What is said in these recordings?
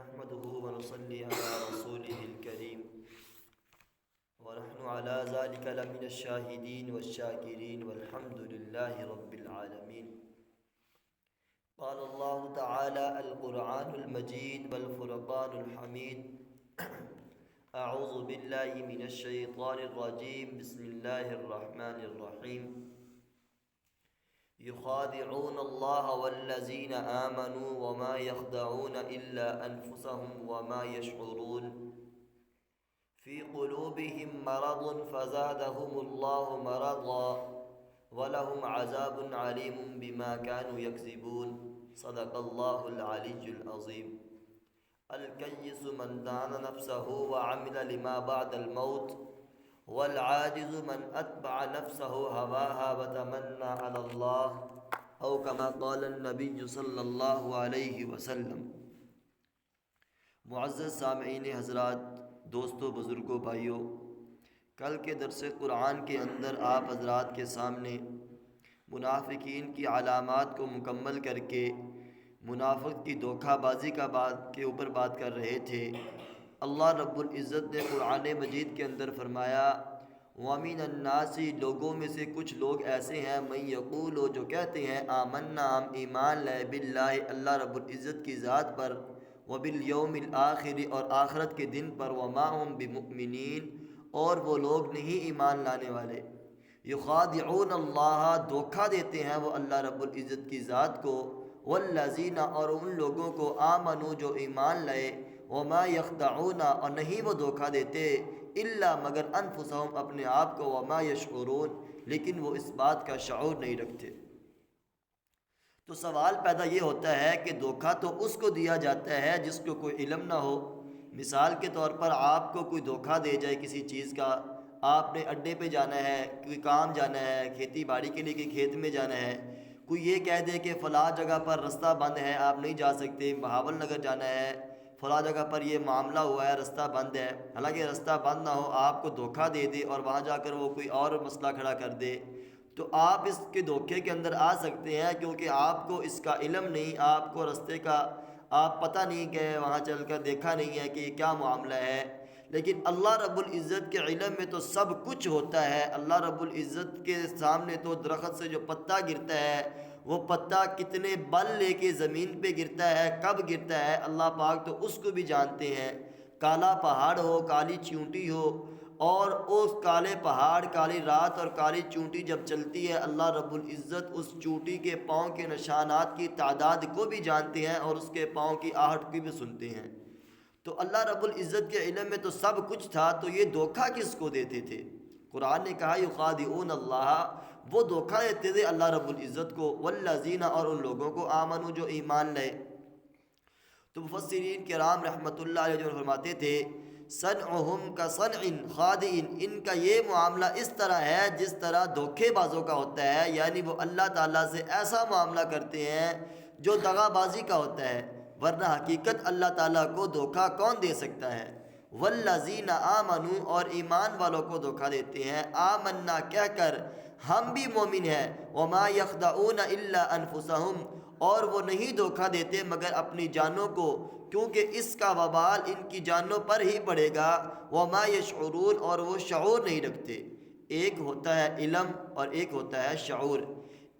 نحمده ونصلي على رسوله الكريم ونحن على ذلك لمن الشاهدين والشاكرين والحمد لله رب العالمين. قال الله تعالى: القرآن المجيد والفرقان الحميد. أعوذ بالله من الشيطان الرجيم. بسم الله الرحمن الرحيم. يخادعون الله والذين آمنوا وما يخدعون إلا أنفسهم وما يشعرون. في قلوبهم مرض فزادهم الله مرضا ولهم عذاب عليم بما كانوا يكذبون. صدق الله العلي العظيم. الكيس من دان نفسه وعمل لما بعد الموت والعاجز من اتبع نفسه هواها وتمنى على الله او كما قال النبي صلی اللہ علیہ وسلم. معزز سامعین حضرات، دوستو، بزرگوں، بھائیوں، کل کے درس قرآن کے اندر آپ حضرات کے سامنے منافقین کی علامات کو مکمل کر کے منافق کی دھوکہ بازی کے اوپر بات کر رہے تھے. اللہ رب العزت نے قرآن مجید کے اندر فرمایا: وَمِنَ النَّاسِ، لوگوں میں سے کچھ لوگ ایسے ہیں، مَن یقول، جو کہتے ہیں، آمنا، ہم ایمان لائے، باللہ، اللہ رب العزت کی ذات پر، وبالیوم الآخر، اور آخرت کے دن پر، وما ہم بمؤمنین، اور وہ لوگ نہیں ایمان لانے والے. یخادعون اللہ، دھوکہ دیتے ہیں وہ اللہ رب العزت کی ذات کو، والذین، اور ان لوگوں کو، آمنو، جو ایمان لائے، وما یخدعون، اور نہیں وہ دھوکہ دیتے، الا، مگر، انفسہم، اپنے آپ کو، وما یشعرون، لیکن وہ اس بات کا شعور نہیں رکھتے. تو سوال پیدا یہ ہوتا ہے کہ دھوکہ تو اس کو دیا جاتا ہے جس کو کوئی علم نہ ہو. مثال کے طور پر آپ کو کوئی دھوکہ دے جائے کسی چیز کا، آپ نے اڈے پہ جانا ہے، کوئی کام جانا ہے، کھیتی باڑی کے لیے، کہ کھیت میں جانا ہے، کوئی یہ کہہ دے کہ فلاں جگہ پر رستہ بند ہے، آپ نہیں جا سکتے، بہاول نگر جانا ہے، فلاں جگہ پر یہ معاملہ ہوا ہے، رستہ بند ہے. حالانکہ رستہ بند نہ ہو، آپ کو دھوکہ دے دے اور وہاں جا کر وہ کوئی اور مسئلہ کھڑا کر دے، تو آپ اس کے دھوکے کے اندر آ سکتے ہیں، کیونکہ آپ کو اس کا علم نہیں، آپ کو رستے کا آپ پتہ نہیں کہ وہاں چل کر دیکھا نہیں ہے کہ یہ کیا معاملہ ہے. لیکن اللہ رب العزت کے علم میں تو سب کچھ ہوتا ہے. اللہ رب العزت کے سامنے تو درخت سے جو پتا گرتا ہے، وہ پتا کتنے بل لے کے زمین پہ گرتا ہے، کب گرتا ہے، اللہ پاک تو اس کو بھی جانتے ہیں. کالا پہاڑ ہو، کالی چونٹی ہو، اور اس کالے پہاڑ، کالی رات اور کالی چونٹی جب چلتی ہے، اللہ رب العزت اس چونٹی کے پاؤں کے نشانات کی تعداد کو بھی جانتے ہیں اور اس کے پاؤں کی آہٹ کو بھی سنتے ہیں. تو اللہ رب العزت کے علم میں تو سب کچھ تھا، تو یہ دھوکہ کس کو دیتے تھے؟ قرآن نے کہا یخادعون اللہ، وہ دھوکہ دیتے تھے اللہ رب العزت کو، والذین، اور ان لوگوں کو، آمنو، جو ایمان لائے. تو مفسرین کرام رحمۃ اللہ علیہ جو فرماتے تھے، صنعہم کصنع خادع، ان کا یہ معاملہ اس طرح ہے جس طرح دھوکے بازوں کا ہوتا ہے، یعنی وہ اللہ تعالیٰ سے ایسا معاملہ کرتے ہیں جو دغا بازی کا ہوتا ہے، ورنہ حقیقت اللہ تعالیٰ کو دھوکہ کون دے سکتا ہے. والذین آمنوا، اور ایمان والوں کو دھوکہ دیتے ہیں، آمنا کہہ کر، ہم بھی مومن ہیں، وما یخدعون الا انفسہم، اور وہ نہیں دھوکہ دیتے مگر اپنی جانوں کو، کیونکہ اس کا وبال ان کی جانوں پر ہی پڑے گا. وما یشعرون، اور وہ شعور نہیں رکھتے. ایک ہوتا ہے علم اور ایک ہوتا ہے شعور.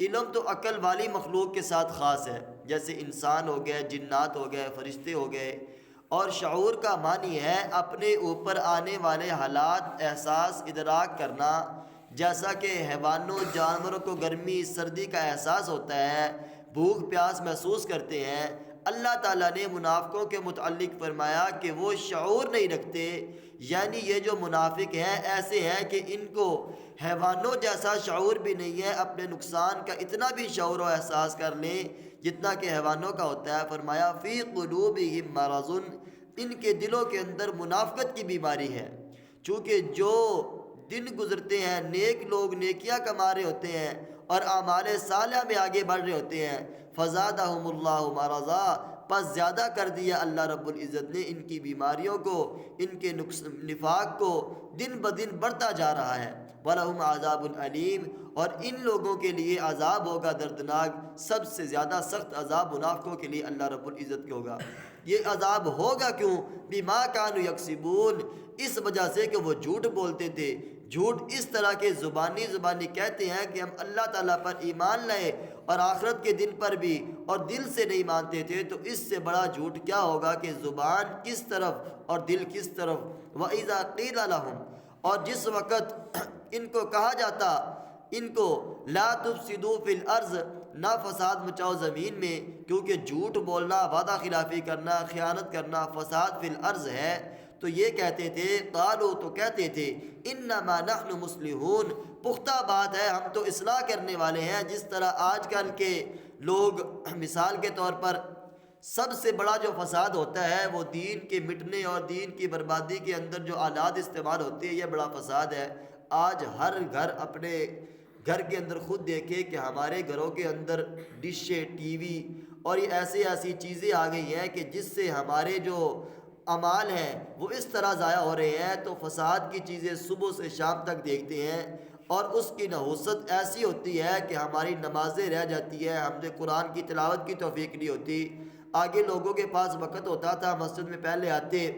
علم تو عقل والی مخلوق کے ساتھ خاص ہے، جیسے انسان ہو گئے، جنات ہو گئے، فرشتے ہو گئے. اور شعور کا معنی ہے اپنے اوپر آنے والے حالات، احساس، ادراک کرنا. جیسا کہ حیوانوں، جانوروں کو گرمی سردی کا احساس ہوتا ہے، بھوک پیاس محسوس کرتے ہیں، اللہ تعالیٰ نے منافقوں کے متعلق فرمایا کہ وہ شعور نہیں رکھتے. یعنی یہ جو منافق ہیں ایسے ہیں کہ ان کو حیوانوں جیسا شعور بھی نہیں ہے، اپنے نقصان کا اتنا بھی شعور و احساس کر لیں جتنا کہ حیوانوں کا ہوتا ہے. فرمایا فی قلوبہم مرض، ان کے دلوں کے اندر منافقت کی بیماری ہے. چونکہ جو دن گزرتے ہیں، نیک لوگ نیکیاں کما رہے ہوتے ہیں اور اعمال صالحہ میں آگے بڑھ رہے ہوتے ہیں، فزادہم اللہ مرضا، پس زیادہ کر دیا اللہ رب العزت نے ان کی بیماریوں کو، ان کے نفاق کو، دن بدن بڑھتا جا رہا ہے. وَلَهُمْ عَذَابٌ علیم، اور ان لوگوں کے لیے عذاب ہوگا دردناک، سب سے زیادہ سخت عذاب منافقوں کے لیے اللہ رب العزت کے ہوگا۔ یہ عذاب ہوگا کیوں؟ بِمَا كَانُوا يَكْسِبُونَ، اس وجہ سے کہ وہ جھوٹ بولتے تھے۔ جھوٹ اس طرح کے زبانی کہتے ہیں کہ ہم اللہ تعالیٰ پر ایمان لائے اور آخرت کے دن پر بھی، اور دل سے نہیں مانتے تھے، تو اس سے بڑا جھوٹ کیا ہوگا کہ زبان کس طرف اور دل کس طرف۔ وَإِذَا قِيلَ لَهُمْ، اور جس وقت ان کو کہا جاتا ان کو لا تفسدوا فی الارض، نہ فساد مچاؤ زمین میں، کیونکہ جھوٹ بولنا، وعدہ خلافی کرنا، خیانت کرنا فساد فی الارض ہے، تو یہ کہتے تھے، قالوا، تو کہتے تھے، انما نحن مصلحون، پختہ بات ہے ہم تو اصلاح کرنے والے ہیں۔ جس طرح آج کل کے لوگ مثال کے طور پر سب سے بڑا جو فساد ہوتا ہے وہ دین کے مٹنے اور دین کی بربادی کے اندر جو آلات استعمال ہوتے ہیں، یہ بڑا فساد ہے۔ آج ہر گھر اپنے گھر کے اندر خود دیکھے کہ ہمارے گھروں کے اندر ڈشیں، ٹی وی اور یہ ایسی چیزیں آ گئی ہیں کہ جس سے ہمارے جو اعمال ہیں وہ اس طرح ضائع ہو رہے ہیں، تو فساد کی چیزیں صبح سے شام تک دیکھتے ہیں، اور اس کی نحوست ایسی ہوتی ہے کہ ہماری نمازیں رہ جاتی ہیں، ہم نے قرآن کی تلاوت کی توفیق نہیں ہوتی۔ آگے لوگوں کے پاس وقت ہوتا تھا، مسجد میں پہلے آتے،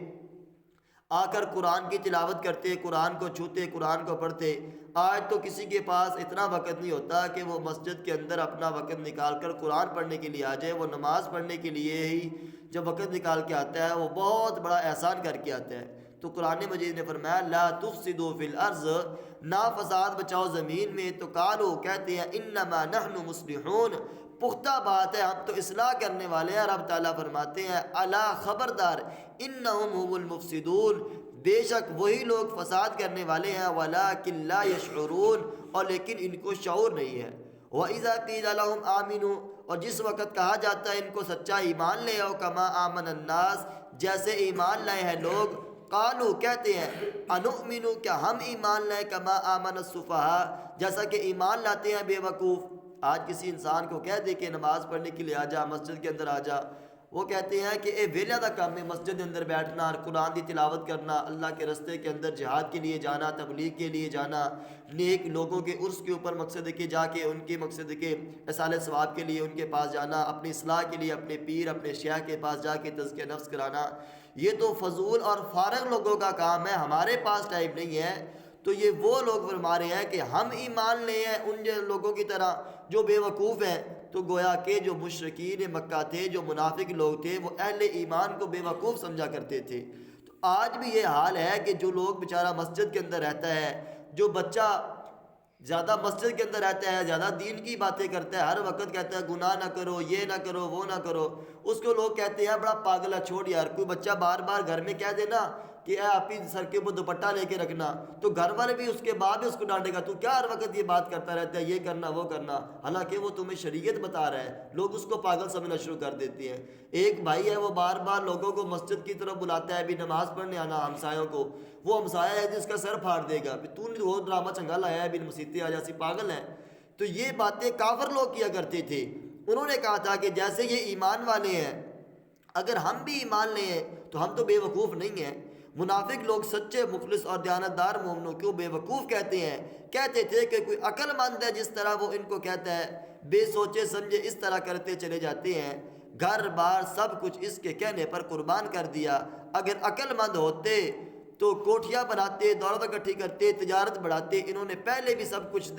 آ کر قرآن کی تلاوت کرتے، قرآن کو چھوتے، قرآن کو پڑھتے۔ آج تو کسی کے پاس اتنا وقت نہیں ہوتا کہ وہ مسجد کے اندر اپنا وقت نکال کر قرآن پڑھنے کے لیے آ جائے۔ وہ نماز پڑھنے کے لیے ہی جب وقت نکال کے آتا ہے وہ بہت بڑا احسان کر کے آتا ہے۔ تو قرآن مجید نے فرمایا لا تفسدوا فی الارض، نہ فساد بچاؤ زمین میں، تو قالوا، کہتے ہیں، انما نحن مصلحون، پختہ بات ہے ہم تو اصلاح کرنے والے ہیں۔ رب تعالیٰ فرماتے ہیں الا، خبردار، انہم هم المفسدون، بے شک وہی لوگ فساد کرنے والے ہیں، ولکن لا یشعرون، اور لیکن ان کو شعور نہیں ہے۔ وَإِذَا قِيلَ لَهُمْ آمِنُوا، اور جس وقت کہا جاتا ہے ان کو سچا ایمان لے آؤ، کما آمن الناس، جیسے ایمان لائے ہیں لوگ، قالوا، کہتے ہیں، انؤمن، کیا ہم ایمان لائیں، کما آمن السفہاء، جیسا کہ ایمان لاتے ہیں بے وقوف۔ آج کسی انسان کو کہہ دے کہ نماز پڑھنے کے لیے آ جا، مسجد کے اندر آ جا، وہ کہتے ہیں کہ اے ویلا دا کام ہے مسجد کے اندر بیٹھنا، قرآن کی تلاوت کرنا، اللہ کے رستے کے اندر جہاد کے لیے جانا، تبلیغ کے لیے جانا، نیک لوگوں کے عرس کے اوپر مقصد کے جا کے ان کے مقصد کے اصال ثواب کے لیے ان کے پاس جانا، اپنی اصلاح کے لیے اپنے پیر، اپنے شیخ کے پاس جا کے تزکیہ نفس کرانا، یہ تو فضول اور فارغ لوگوں کا کام ہے، ہمارے پاس ٹائم نہیں ہے۔ تو یہ وہ لوگ فرما رہے ہیں کہ ہم ایمان لے ہیں ان لوگوں کی طرح جو بے وقوف ہیں۔ تو گویا کہ جو مشرکین مکہ تھے، جو منافق لوگ تھے، وہ اہل ایمان کو بے وقوف سمجھا کرتے تھے۔ تو آج بھی یہ حال ہے کہ جو لوگ بیچارہ مسجد کے اندر رہتا ہے، جو بچہ زیادہ مسجد کے اندر رہتا ہے، زیادہ دین کی باتیں کرتا ہے، ہر وقت کہتا ہے گناہ نہ کرو، یہ نہ کرو، وہ نہ کرو، اس کو لوگ کہتے ہیں بڑا پاگل ہے، چھوڑ یار۔ کوئی بچہ بار بار گھر میں کہہ دینا کہ اے آپ ہی سر کے اوپر دوپٹہ لے کے رکھنا، تو گھر والے بھی اس کے بعد بھی اس کو ڈانٹے گا، تو کیا ہر وقت یہ بات کرتا رہتا ہے، یہ کرنا وہ کرنا، حالانکہ وہ تمہیں شریعت بتا رہا ہے، لوگ اس کو پاگل سمجھنا شروع کر دیتے ہیں۔ ایک بھائی ہے، وہ بار بار لوگوں کو مسجد کی طرف بلاتا ہے، بھی نماز پڑھنے آنا، ہمسایوں کو، وہ ہمسایہ ہے جس کا سر پھاڑ دے گا، تو نے وہ ڈرامہ چنگا لایا ہے، بن مسیطے آ جاسی، پاگل ہے۔ تو یہ باتیں کافر لوگ کیا کرتے تھے۔ انہوں نے کہا تھا کہ جیسے یہ ایمان والے ہیں، اگر ہم بھی ایمان لے ہیں تو ہم تو بے وقوف نہیں ہیں۔ منافق لوگ سچے مخلص اور دیانتدار مومنوں کو بے وقوف کہتے ہیں، کہتے تھے کہ کوئی عقل مند ہے، جس طرح وہ ان کو کہتا ہے، بے سوچے سمجھے اس طرح کرتے چلے جاتے ہیں، گھر بار سب کچھ اس کے کہنے پر قربان کر دیا۔ اگر عقل مند ہوتے تو کوٹھیاں بناتے، دولت اکٹھی کرتے، تجارت بڑھاتے، انہوں نے پہلے بھی سب کچھ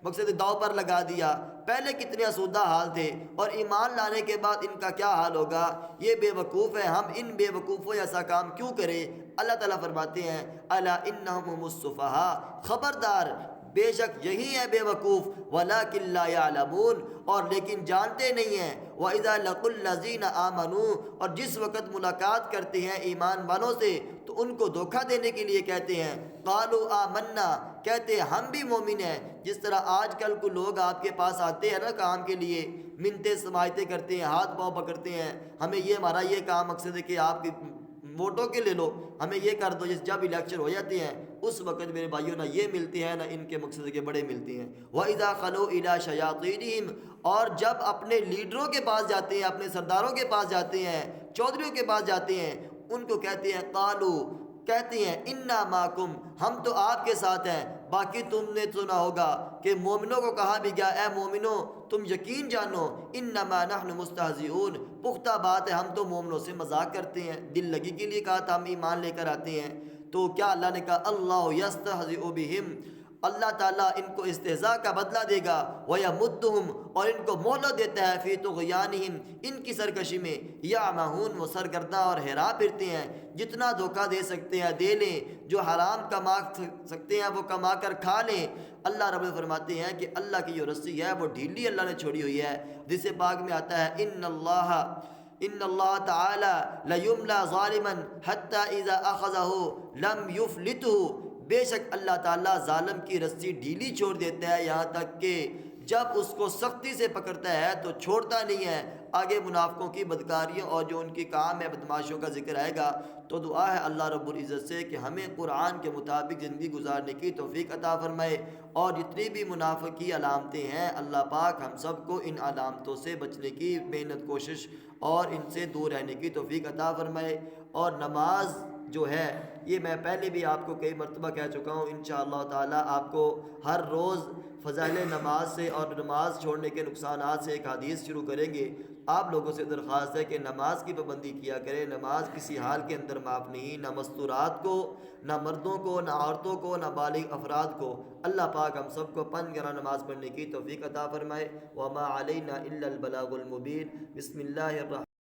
مقصد داؤ پر لگا دیا، پہلے کتنے آسودہ حال تھے، اور ایمان لانے کے بعد ان کا کیا حال ہوگا؟ یہ بے وقوف ہے، ہم ان بے وقوفوں ایسا کام کیوں کریں؟ اللہ تعالیٰ فرماتے ہیں الا انہم هم السفہاء، خبردار بے شک یہی ہے بے وقوف، ولکن لا یعلمون، اور لیکن جانتے نہیں ہیں۔ وَإِذَا لَقُوا الَّذِينَ آمَنُوا، اور جس وقت ملاقات کرتے ہیں ایمان والوں سے تو ان کو دھوکہ دینے کے لیے کہتے ہیں، قالوا آمنا، کہتے ہیں ہم بھی مومن ہیں۔ جس طرح آج کل کو لوگ آپ کے پاس آتے ہیں نا کام کے لیے، منتیں سماجتیں کرتے ہیں، ہاتھ پاؤں پکڑتے ہیں، ہمیں یہ ہمارا یہ کام مقصد ہے کہ آپ کی ووٹوں کے لے لو، ہمیں یہ کر دو، جب الیکشن ہو جاتے ہیں اس وقت میرے بھائیوں نہ یہ ملتے ہیں نہ ان کے مقصد کے بڑے ملتے ہیں۔ وَإِذَا خَلَوْا إِلَىٰ شَيَاطِينِهِمْ، اور جب اپنے لیڈروں کے پاس جاتے ہیں، اپنے سرداروں کے پاس جاتے ہیں، چودھریوں کے پاس جاتے ہیں، ان کو کہتے ہیں قالوا، کہتے ہیں انا معکم، ہم تو آپ کے ساتھ ہیں، باقی تم نے سنا ہوگا کہ مومنوں کو کہا بھی گیا اے مومنوں تم یقین جانو انما نحن مستہزئون، پختہ بات ہے ہم تو مومنوں سے مذاق کرتے ہیں، دل لگی کے لیے کہا تھا ہم ایمان لے کر آتے ہیں۔ تو کیا اللہ نے کہا اللہ یستہزئ بہم، اللہ تعالیٰ ان کو استہزاء کا بدلہ دے گا، وَيَمُدُّهُمْ اور ان کو مہلت دیتا ہے، فی طغیانہم ان کی سرکشی میں، یعمہون وہ سرگرداں اور حیرا پھرتے ہیں، جتنا دھوکہ دے سکتے ہیں دے لیں، جو حرام کما سکتے ہیں وہ کما کر کھا لیں۔ اللہ رب فرماتے ہیں کہ اللہ کی جو رسی ہے وہ ڈھیلی اللہ نے چھوڑی ہوئی ہے، جس پاک میں آتا ہے ان اللہ تعالی لیملی ظالما حتی اذا اخذہ لم یفلتہ، بے شک اللہ تعالیٰ ظالم کی رسی ڈھیلی چھوڑ دیتا ہے یہاں تک کہ جب اس کو سختی سے پکڑتا ہے تو چھوڑتا نہیں ہے۔ آگے منافقوں کی بدکاریوں اور جو ان کی کام ہے بدماشوں کا ذکر آئے گا۔ تو دعا ہے اللہ رب العزت سے کہ ہمیں قرآن کے مطابق زندگی گزارنے کی توفیق عطا فرمائے، اور جتنی بھی منافقی علامتیں ہیں اللہ پاک ہم سب کو ان علامتوں سے بچنے کی محنت کوشش اور ان سے دور رہنے کی توفیق عطا فرمائے۔ اور نماز جو ہے یہ میں پہلے بھی آپ کو کئی مرتبہ کہہ چکا ہوں، انشاءاللہ تعالی آپ کو ہر روز فضائل نماز سے اور نماز چھوڑنے کے نقصانات سے ایک حدیث شروع کریں گے۔ آپ لوگوں سے درخواست ہے کہ نماز کی پابندی کیا کریں، نماز کسی حال کے اندر معاف نہیں، نہ مستورات کو، نہ مردوں کو، نہ عورتوں کو، نہ بالغ افراد کو۔ اللہ پاک ہم سب کو 5 گنا نماز پڑھنے کی توفیق عطا فرمائے۔ وما علینا الا البلاغ المبین۔ بسم اللہ الرحمن